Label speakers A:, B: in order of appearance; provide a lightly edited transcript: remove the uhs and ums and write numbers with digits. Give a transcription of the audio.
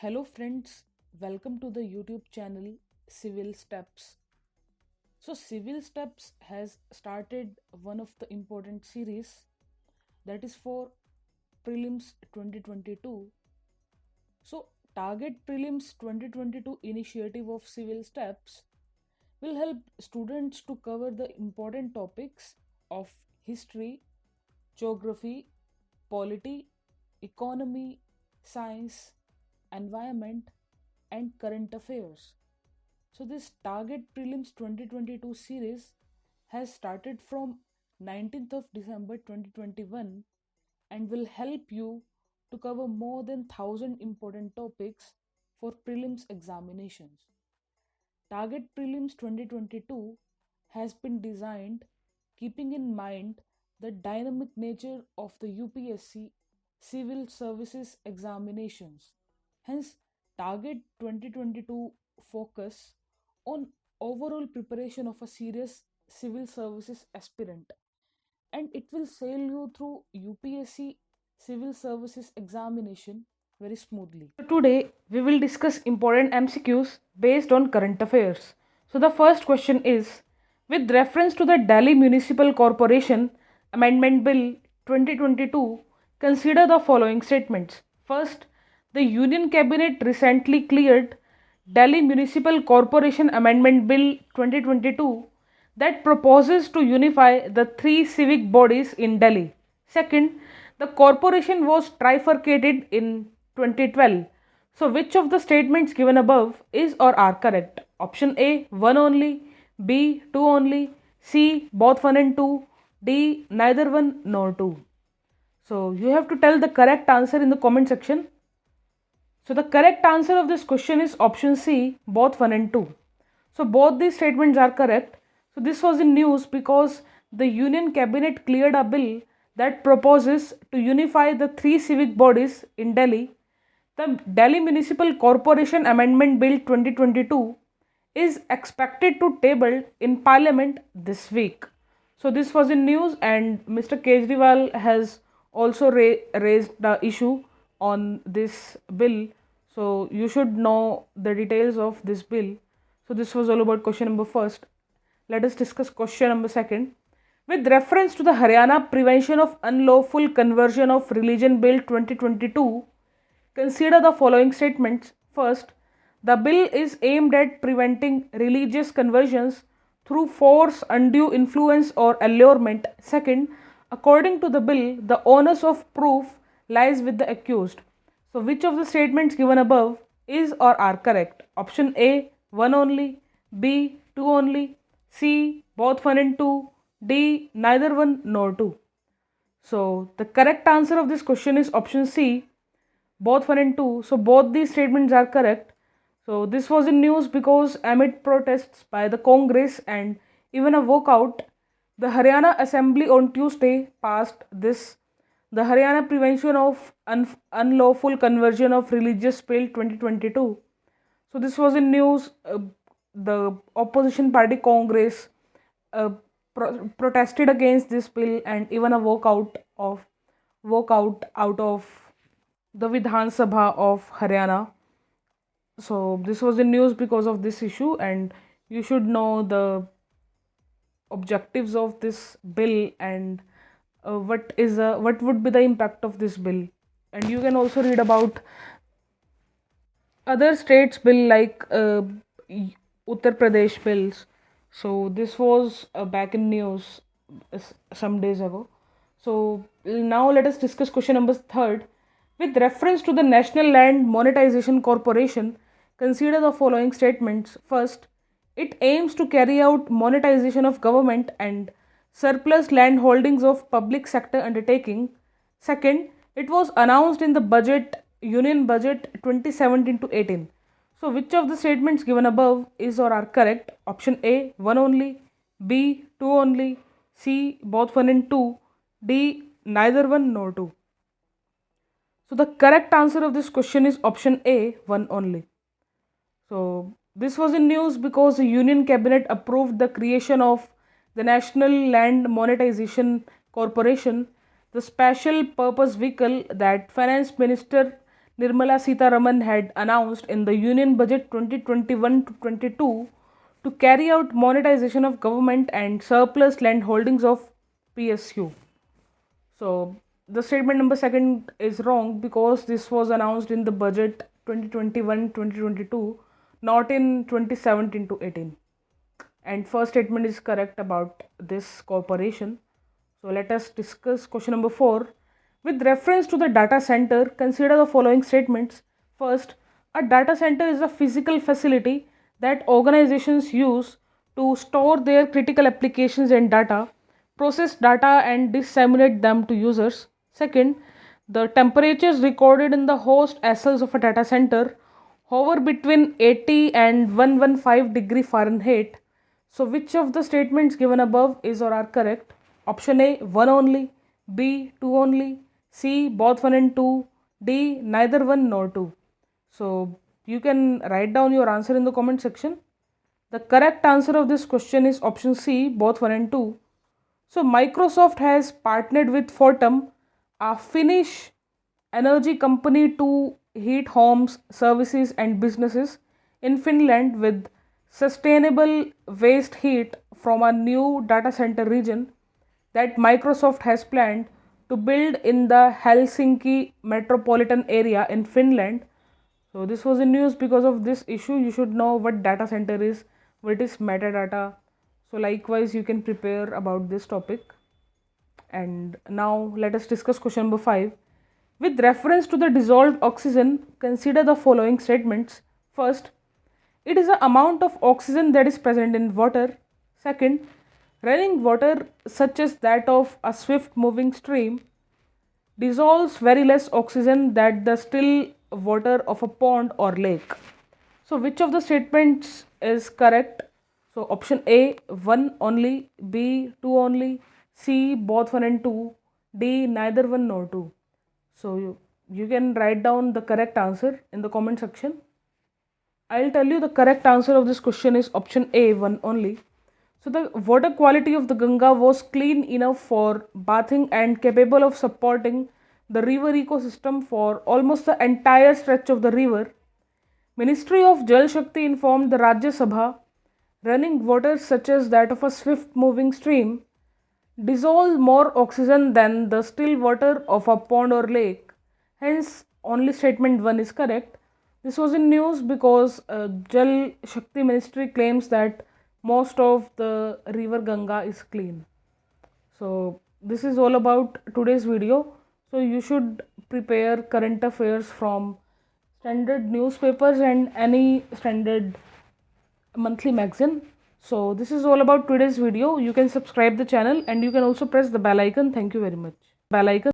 A: Hello friends, welcome to the YouTube channel Civilsteps. So Civilsteps has started one of the important series that is for Prelims 2022. So Target Prelims 2022 initiative of Civilsteps will help students to cover the important topics of history, geography, polity, economy, science, environment, and current affairs. So, this Target Prelims 2022 series has started from 19th of December 2021 and will help you to cover more than 1000 important topics for prelims examinations. Target Prelims 2022 has been designed keeping in mind the dynamic nature of the UPSC Civil Services Examinations. Hence, Target 2022 focus on overall preparation of a serious civil services aspirant, and it will sail you through UPSC Civil Services Examination very smoothly. So today we will discuss important MCQs based on current affairs. So the first question is, with reference to the Delhi Municipal Corporation Amendment Bill 2022, consider the following statements. First, the Union Cabinet recently cleared Delhi Municipal Corporation Amendment Bill 2022 that proposes to unify the three civic bodies in Delhi. Second, the corporation was trifurcated in 2012. So, which of the statements given above is or are correct? Option A, 1 only, B, 2 only, C, both 1 and 2, D, neither 1 nor 2. So, you have to tell the correct answer in the comment section. So the correct answer of this question is option C, both 1 and 2. So both these statements are correct. So this was in news because the Union Cabinet cleared a bill that proposes to unify the three civic bodies in Delhi. The Delhi Municipal Corporation Amendment Bill 2022 is expected to table in Parliament this week. So this was in news, and Mr. Kejriwal has also raised the issue on this bill. So you should know the details of this bill. So this was all about question number first. Let us discuss question number second. With reference to the Haryana Prevention of Unlawful Conversion of Religion Bill 2022, consider the following statements. First, the bill is aimed at preventing religious conversions through force, undue influence, or allurement. Second, according to the bill, the onus of proof lies with the accused. So, which of the statements given above is or are correct? Option A, 1 only, B, 2 only, C, both 1 and 2, D, neither 1 nor 2. So, the correct answer of this question is option C, both 1 and 2. So, both these statements are correct. So, this was in news because amid protests by the Congress and even a walkout, the Haryana Assembly on Tuesday passed the Haryana Prevention of Unlawful Conversion of Religious Bill 2022. So this was in news. The opposition party Congress protested against this bill and even a walkout out of the Vidhan Sabha of Haryana. So this was in news because of this issue, and you should know the objectives of this bill and what would be the impact of this bill. And you can also read about other states bill like Uttar Pradesh bills. So this was back in news some days ago. So now let us discuss question number third. With reference to the National Land Monetization Corporation, consider the following statements. First, it aims to carry out monetization of government and surplus land holdings of public sector undertaking. Second, it was announced in the Union Budget 2017 to 18. So, which of the statements given above is or are correct? Option A, 1 only, B, 2 only, C, both 1 and 2, D, neither 1 nor 2. So, the correct answer of this question is option A, 1 only. So, this was in news because the Union Cabinet approved the creation of the National Land Monetization Corporation, the special purpose vehicle that Finance Minister Nirmala Sitharaman had announced in the Union Budget 2021 to 22 to carry out monetization of government and surplus land holdings of PSU. So the statement number second is wrong because this was announced in the budget 2021-2022, not in 2017 to 18. And first statement is correct about this corporation. So let us discuss question number 4. With reference to the data center, consider the following statements. First, a data center is a physical facility that organizations use to store their critical applications and data, process data and disseminate them to users. Second, the temperatures recorded in the host cells of a data center hover between 80 and 115 degree Fahrenheit. So which of the statements given above is or are correct? Option A, 1 only, B, 2 only, C, both 1 and 2, D, neither 1 nor 2. So you can write down your answer in the comment section. The correct answer of this question is option C, both 1 and 2. So Microsoft has partnered with Fortum, a Finnish energy company, to heat homes, services and businesses in Finland with sustainable waste heat from a new data center region that Microsoft has planned to build in the Helsinki metropolitan area in Finland. So this was in news because of this issue. You should know what data center is, what is metadata. So likewise you can prepare about this topic. And now let us discuss question number 5. With reference to the dissolved oxygen, consider the following statements. First, it is the amount of oxygen that is present in water. Second, running water such as that of a swift moving stream dissolves very less oxygen than the still water of a pond or lake. So which of the statements is correct? So option A, 1 only, B, 2 only, C, both 1 and 2, D, neither 1 nor 2. So you can write down the correct answer in the comment section. I'll tell you the correct answer of this question is option A, 1 only. So the water quality of the Ganga was clean enough for bathing and capable of supporting the river ecosystem for almost the entire stretch of the river. Ministry of Jal Shakti informed the Rajya Sabha running water such as that of a swift moving stream dissolve more oxygen than the still water of a pond or lake. Hence only statement 1 is correct. This was in news because Jal Shakti Ministry claims that most of the river Ganga is clean. So this is all about today's video. So you should prepare current affairs from standard newspapers and any standard monthly magazine. So this is all about today's video. You can subscribe the channel and you can also press the bell icon. Thank you very much. Bell icon.